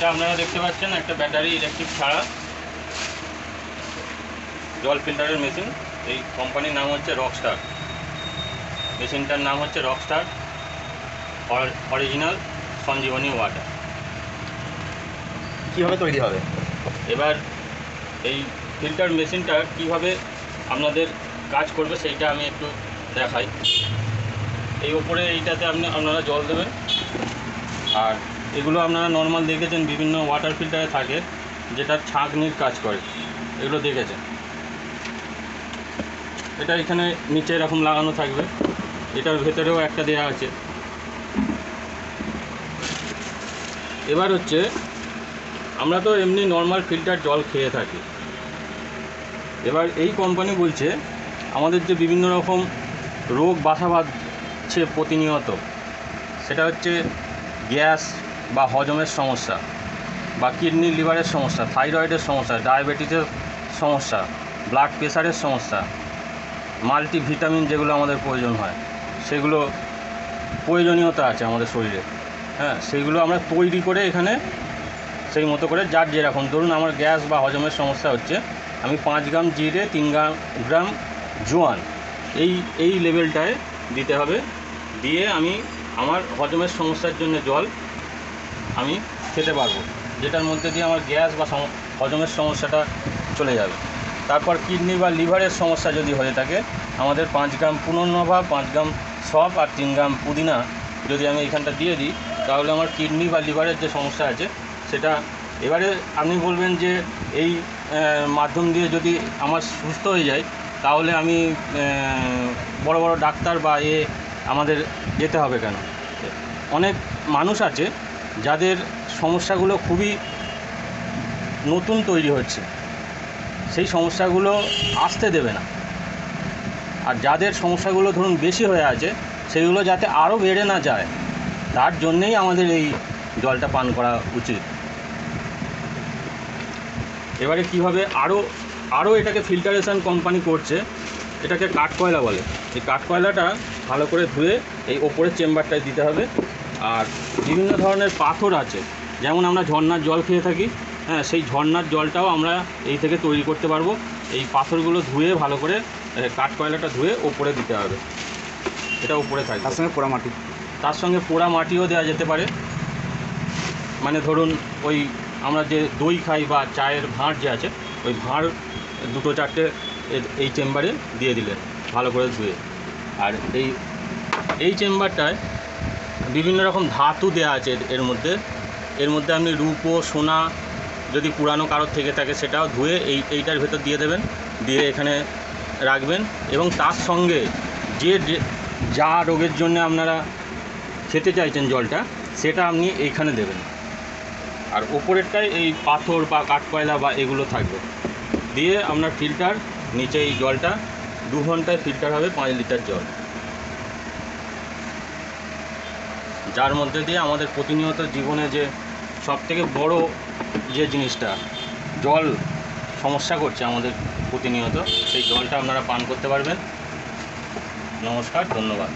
এটা আপনারা দেখতে পাচ্ছেন একটা ব্যাটারি ইলেকট্রিক ছাড়া জল ফিল্টারের মেশিন। এই কোম্পানির নাম হচ্ছে রকস্টার, মেশিনটার নাম হচ্ছে রকস্টার অরিজিনাল সঞ্জীবনী ওয়াটার। কীভাবে তৈরি হবে? এবার এই ফিল্টার মেশিনটা কীভাবে আপনাদের কাজ করবে সেইটা আমি একটু দেখাই। এই ওপরে এইটাতে আপনারা জল দেবেন, আর এগুলো আপনারা নর্মাল দেখেছেন বিভিন্ন ওয়াটার ফিল্টারে থাকে যেটা ছাঁকনির কাজ করে, এগুলো দেখেছেন। এটা এখানে নিচে এরকম লাগানো থাকবে, এটার ভেতরেও একটা দেওয়া আছে। এবার হচ্ছে আমরা তো এমনি নর্মাল ফিল্টার জল খেয়ে থাকি, এবার এই কোম্পানি বলছে আমাদের যে বিভিন্ন রকম রোগ বাসা বাঁধছে প্রতিনিয়ত, সেটা হচ্ছে গ্যাস বা হজমের সমস্যা, বা কিডনি লিভারের সমস্যা, থাইরয়েডের সমস্যা, ডায়াবেটিসের সমস্যা, ব্লাড প্রেশারের সমস্যা, মাল্টিভিটামিন যেগুলো আমাদের প্রয়োজন হয়, সেগুলো প্রয়োজনীয়তা আছে আমাদের শরীরে। হ্যাঁ, সেইগুলো আমরা তৈরি করে এখানে সেই মতো করে, যার যেরকম, ধরুন আমার গ্যাস বা হজমের সমস্যা হচ্ছে, আমি 5 গ্রাম জিরে, 3 গ্রাম জোয়ান এই লেভেলটায় দিতে হবে, দিয়ে আমি আমার হজমের সমস্যার জন্য জল আমি খেতে পারবো, যেটার মধ্যে দিয়ে আমার গ্যাস বা হজমের সমস্যাটা চলে যাবে। তারপর কিডনি বা লিভারের সমস্যা যদি হয়ে থাকে, আমাদের 5 গ্রাম পুনর্নভা, 5 গ্রাম সব আর 3 গ্রাম পুদিনা যদি আমি এখানটা দিয়ে দিই, তাহলে আমার কিডনি বা লিভারের যে সমস্যা আছে সেটা, এবারে আপনি বলবেন যে এই মাধ্যম দিয়ে যদি আমার সুস্থ হয়ে যায়, তাহলে আমি বড় বড় ডাক্তার বা আমাদের যেতে হবে কেন? অনেক মানুষ আছে যাদের সমস্যাগুলো খুবই নতুন তৈরি হচ্ছে, সেই সমস্যাগুলো আসতে দেবে না। আর যাদের সমস্যাগুলো ধরুন বেশি হয়ে আছে, সেগুলো যাতে আরও বেড়ে না যায়, তার জন্যেই আমাদের এই জলটা পান করা উচিত। এবারে কীভাবে আরও এটাকে ফিল্টারেশন কোম্পানি করছে, এটাকে কাঠকয়লা বলে। এই কাঠকয়লাটা ভালো করে ধুয়ে এই ওপরের চেম্বারটায় দিতে হবে। আর বিভিন্ন ধরনের পাথর আছে, যেমন আমরা ঝর্নার জল খেয়ে থাকি, হ্যাঁ, সেই ঝর্নার জলটাও আমরা এই থেকে তৈরি করতে পারবো। এই পাথরগুলো ধুয়ে ভালো করে কাঠকয়লাটা ধুয়ে ওপরে দিতে হবে, এটা উপরে থাকে। তার সঙ্গে পোড়া মাটি, তার সঙ্গে পোড়া মাটিও দেওয়া যেতে পারে। মানে ধরুন ওই আমরা যে দই খাই বা চায়ের ভাঁড় যে আছে, ওই ভাঁড় 2-4টে এই চেম্বারে দিয়ে দিলেন ভালো করে ধুয়ে। আর এই চেম্বারটায় বিভিন্ন রকম ধাতু দেওয়া আছে এর মধ্যে আপনি রূপো, সোনা যদি পুরানো কারোর থেকে থাকে সেটাও ধুয়ে এইটার ভেতর দিয়ে দেবেন, দিয়ে এখানে রাখবেন। এবং তার সঙ্গে যা রোগের জন্য আপনারা খেতে চাইছেন জলটা, সেটা আপনি এইখানে দেবেন। আর ওপরেরটায় এই পাথর বা কাঠকয়লা বা এগুলো থাকবে, দিয়ে আপনার ফিল্টার নিচে এই জলটা 2 ঘন্টায় ফিল্টার হবে 5 লিটার জল, যার মধ্যে দিয়ে আমাদের প্রতিনিয়ত জীবনে যে সবথেকে বড় যে জিনিসটা জল সমস্যা করছে আমাদের প্রতিনিয়ত, সেই জলটা আপনারা পান করতে পারবেন। নমস্কার, ধন্যবাদ।